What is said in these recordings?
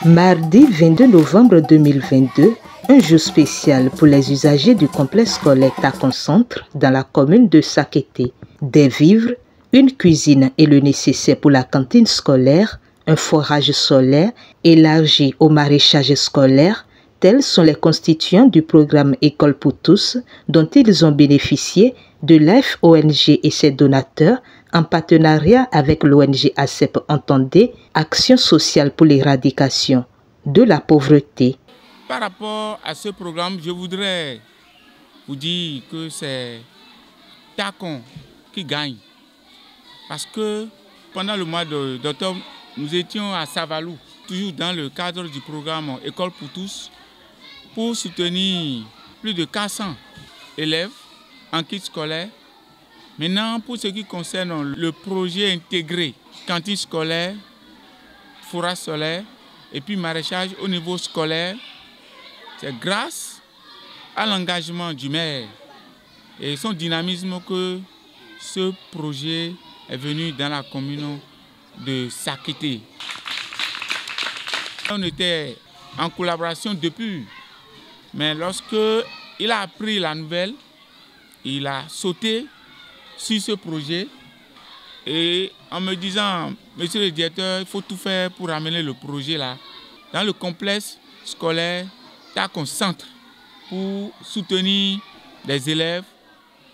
Mardi 22 novembre 2022, un jour spécial pour les usagers du complexe scolaire Takon Centre dans la commune de Sakété. Des vivres, une cuisine et le nécessaire pour la cantine scolaire, un forage solaire élargi au maraîchage scolaire, tels sont les constituants du programme École pour tous dont ils ont bénéficié de l'AFONG et ses donateurs en partenariat avec l'ONG ACEP entendez Action sociale pour l'éradication de la pauvreté. Par rapport à ce programme, je voudrais vous dire que c'est Takon qui gagne. Parce que pendant le mois d'octobre, nous étions à Savalou, toujours dans le cadre du programme École pour tous, pour soutenir plus de 400 élèves en kit scolaire. Maintenant, pour ce qui concerne le projet intégré, cantine scolaire, forage solaire et puis maraîchage au niveau scolaire, c'est grâce à l'engagement du maire et son dynamisme que ce projet est venu dans la commune de Sakété. On était en collaboration depuis, mais lorsque il a appris la nouvelle, il a sauté sur ce projet et en me disant, monsieur le directeur, il faut tout faire pour amener le projet là dans le complexe scolaire Takon Centre pour soutenir les élèves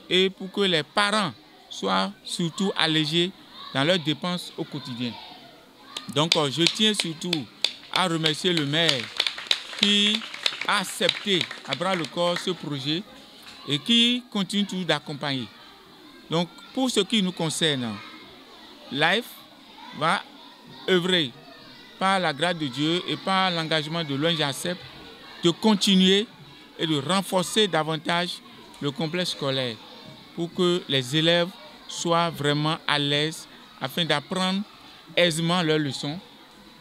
et pour que les parents soient surtout allégés dans leurs dépenses au quotidien. Donc je tiens surtout à remercier le maire qui a accepté à bras le corps ce projet et qui continue toujours d'accompagner. Donc pour ce qui nous concerne, LIFE va œuvrer par la grâce de Dieu et par l'engagement de l'ONG ACEP de continuer et de renforcer davantage le complexe scolaire pour que les élèves soient vraiment à l'aise afin d'apprendre aisément leurs leçons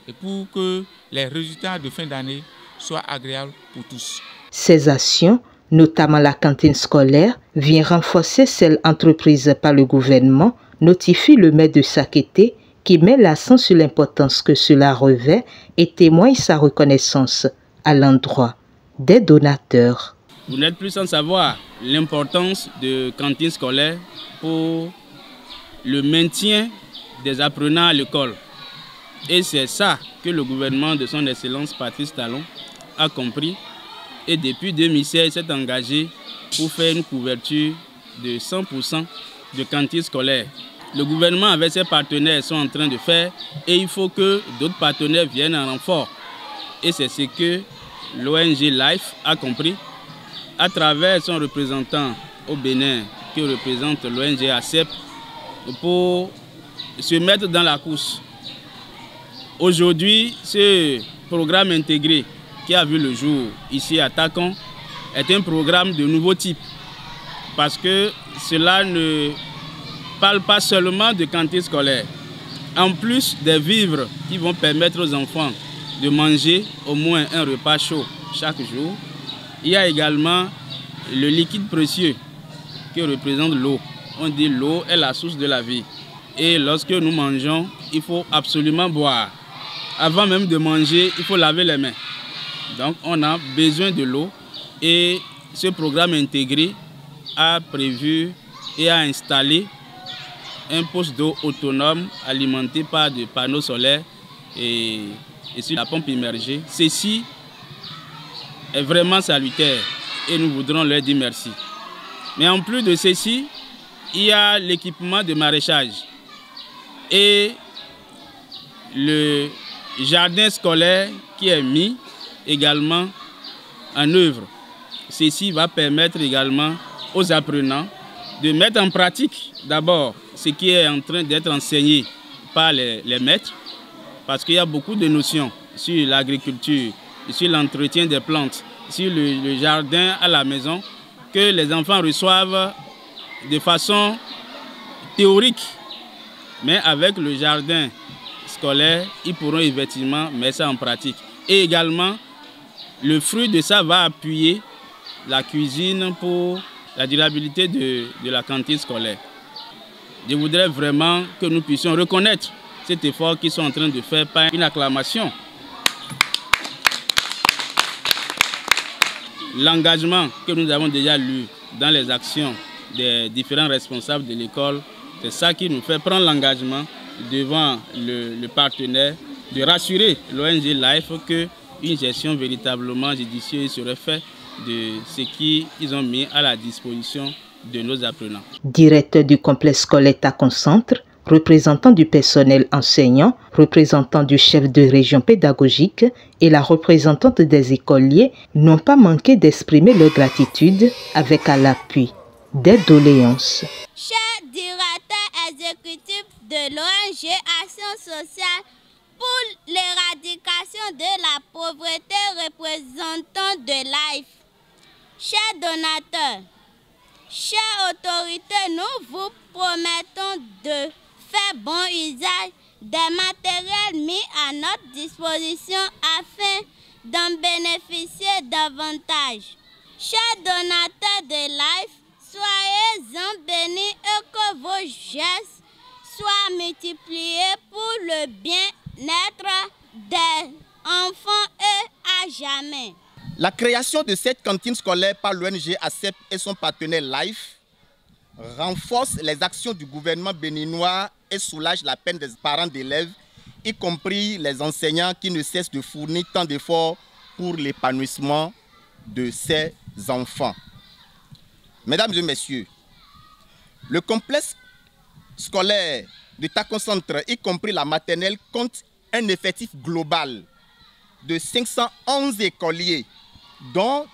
et pour que les résultats de fin d'année soient agréables pour tous. Ces actions, notamment la cantine scolaire, viennent renforcer celles entreprises par le gouvernement, notifie le maire de Sakété qui met l'accent sur l'importance que cela revêt et témoigne sa reconnaissance à l'endroit des donateurs. Vous n'êtes plus sans savoir l'importance de cantine scolaire pour le maintien des apprenants à l'école. Et c'est ça que le gouvernement de son Excellence Patrice Talon a compris et depuis 2016 s'est engagé pour faire une couverture de 100% de cantines scolaires. Le gouvernement avec ses partenaires sont en train de faire et il faut que d'autres partenaires viennent en renfort. Et c'est ce que l'ONG LIFE a compris à travers son représentant au Bénin qui représente l'ONG ACEP pour se mettre dans la course. Aujourd'hui, ce programme intégré qui a vu le jour ici à Takon est un programme de nouveau type parce que cela ne parle pas seulement de cantine scolaire. En plus des vivres qui vont permettre aux enfants de manger au moins un repas chaud chaque jour, il y a également le liquide précieux qui représente l'eau. On dit l'eau est la source de la vie. Et lorsque nous mangeons, il faut absolument boire. Avant même de manger, il faut laver les mains. Donc on a besoin de l'eau et ce programme intégré a prévu et a installé un poste d'eau autonome alimenté par des panneaux solaires et sur la pompe immergée. Ceci est vraiment salutaire et nous voudrons leur dire merci. Mais en plus de ceci, il y a l'équipement de maraîchage et le jardin scolaire qui est mis également en œuvre. Ceci va permettre également aux apprenants de mettre en pratique d'abord ce qui est en train d'être enseigné par les maîtres, parce qu'il y a beaucoup de notions sur l'agriculture, sur l'entretien des plantes, sur le jardin à la maison, que les enfants reçoivent de façon théorique. Mais avec le jardin scolaire, ils pourront effectivement mettre ça en pratique. Et également, le fruit de ça va appuyer la cuisine pour la durabilité de la cantine scolaire. Je voudrais vraiment que nous puissions reconnaître cet effort qu'ils sont en train de faire par une acclamation. l'engagement que nous avons déjà lu dans les actions des différents responsables de l'école, c'est ça qui nous fait prendre l'engagement devant le partenaire de rassurer l'ONG Life qu'une gestion véritablement judicieuse serait faite de ce qu'ils ont mis à la disposition de nos apprenants. Directeur du complexe scolaire Taconcentre, représentant du personnel enseignant, représentant du chef de région pédagogique et la représentante des écoliers n'ont pas manqué d'exprimer leur gratitude avec à l'appui des doléances. Cher directeur exécutif de l'ONG Action sociale pour l'éradication de la pauvreté représentant de Life, chers donateurs, chères autorités, nous vous promettons de faire bon usage des matériels mis à notre disposition afin d'en bénéficier davantage. Chers donateurs de Life, soyez-en bénis et que vos gestes soient multipliés pour le bien-être des enfants et à jamais. La création de cette cantine scolaire par l'ONG ACEP et son partenaire Life renforce les actions du gouvernement béninois et soulage la peine des parents d'élèves, y compris les enseignants qui ne cessent de fournir tant d'efforts pour l'épanouissement de ces enfants. Mesdames et messieurs, le complexe scolaire de Taconcentre, y compris la maternelle, compte un effectif global de 511 écoliers, dont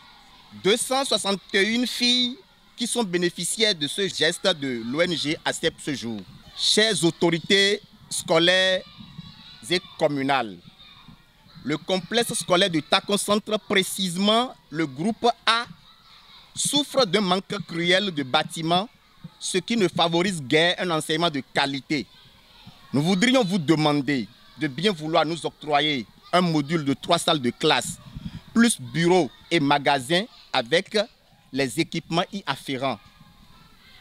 261 filles qui sont bénéficiaires de ce geste de l'ONG ACEP ce jour. Chères autorités scolaires et communales, le complexe scolaire de Taconcentre, précisément le groupe A, souffre d'un manque cruel de bâtiments, ce qui ne favorise guère un enseignement de qualité. Nous voudrions vous demander de bien vouloir nous octroyer un module de 3 salles de classe, plus bureaux et magasins avec les équipements y afférents.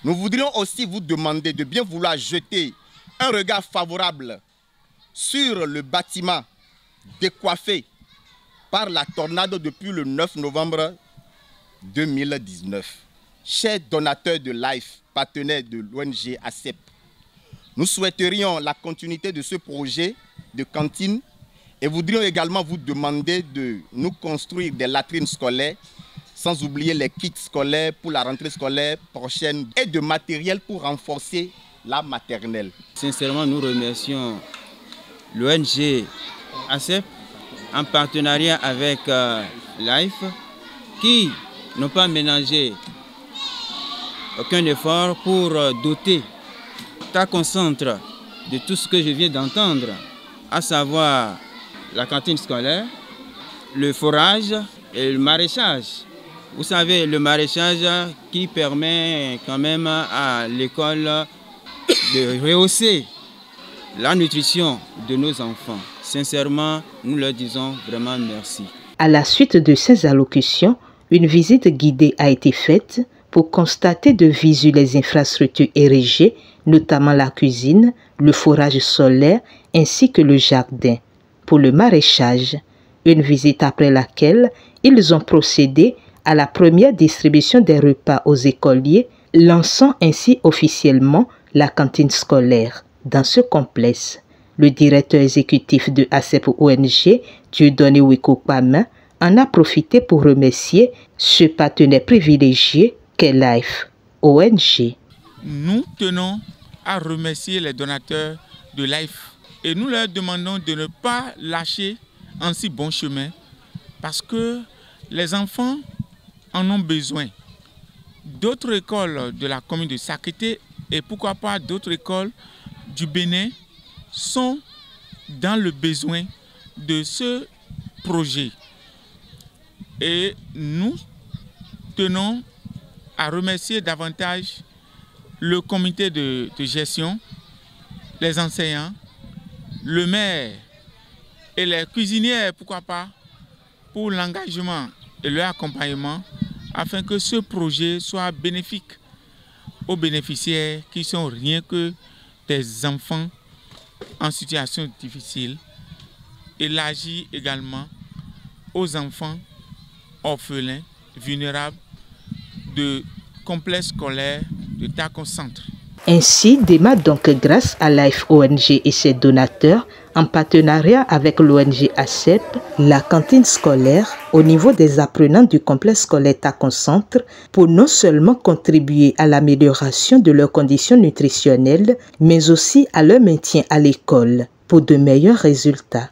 Nous voudrions aussi vous demander de bien vouloir jeter un regard favorable sur le bâtiment décoiffé par la tornade depuis le 9 novembre 2019. Chers donateurs de Life, partenaires de l'ONG ACEP, nous souhaiterions la continuité de ce projet de cantine et voudrions également vous demander de nous construire des latrines scolaires, sans oublier les kits scolaires pour la rentrée scolaire prochaine et de matériel pour renforcer la maternelle. Sincèrement, nous remercions l'ONG ACEP en partenariat avec Life qui n'ont pas ménagé aucun effort pour doter Taconcentre de tout ce que je viens d'entendre, à savoir la cantine scolaire, le forage et le maraîchage. Vous savez, le maraîchage qui permet quand même à l'école de rehausser la nutrition de nos enfants. Sincèrement, nous leur disons vraiment merci. À la suite de ces allocutions, une visite guidée a été faite pour constater de visu les infrastructures érigées, notamment la cuisine, le forage solaire ainsi que le jardin. Pour le maraîchage, une visite après laquelle ils ont procédé à la première distribution des repas aux écoliers, lançant ainsi officiellement la cantine scolaire dans ce complexe. Le directeur exécutif de ACEP ONG, Dieudonné Wikopama, en a profité pour remercier ce partenaire privilégié qu'est Life ONG. Nous tenons à remercier les donateurs de Life et nous leur demandons de ne pas lâcher en si bon chemin parce que les enfants en ont besoin. D'autres écoles de la commune de Sakété et pourquoi pas d'autres écoles du Bénin sont dans le besoin de ce projet. Et nous tenons à remercier davantage le comité de gestion, les enseignants, le maire et les cuisinières, pourquoi pas, pour l'engagement et leur accompagnement afin que ce projet soit bénéfique aux bénéficiaires qui sont rien que des enfants en situation difficile, élargi également aux enfants orphelins vulnérables de complexe scolaire de Takon Centre. Ainsi démarre donc grâce à Life ONG et ses donateurs, en partenariat avec l'ONG ACEP, la cantine scolaire au niveau des apprenants du complexe scolaire Takon Centre pour non seulement contribuer à l'amélioration de leurs conditions nutritionnelles, mais aussi à leur maintien à l'école pour de meilleurs résultats.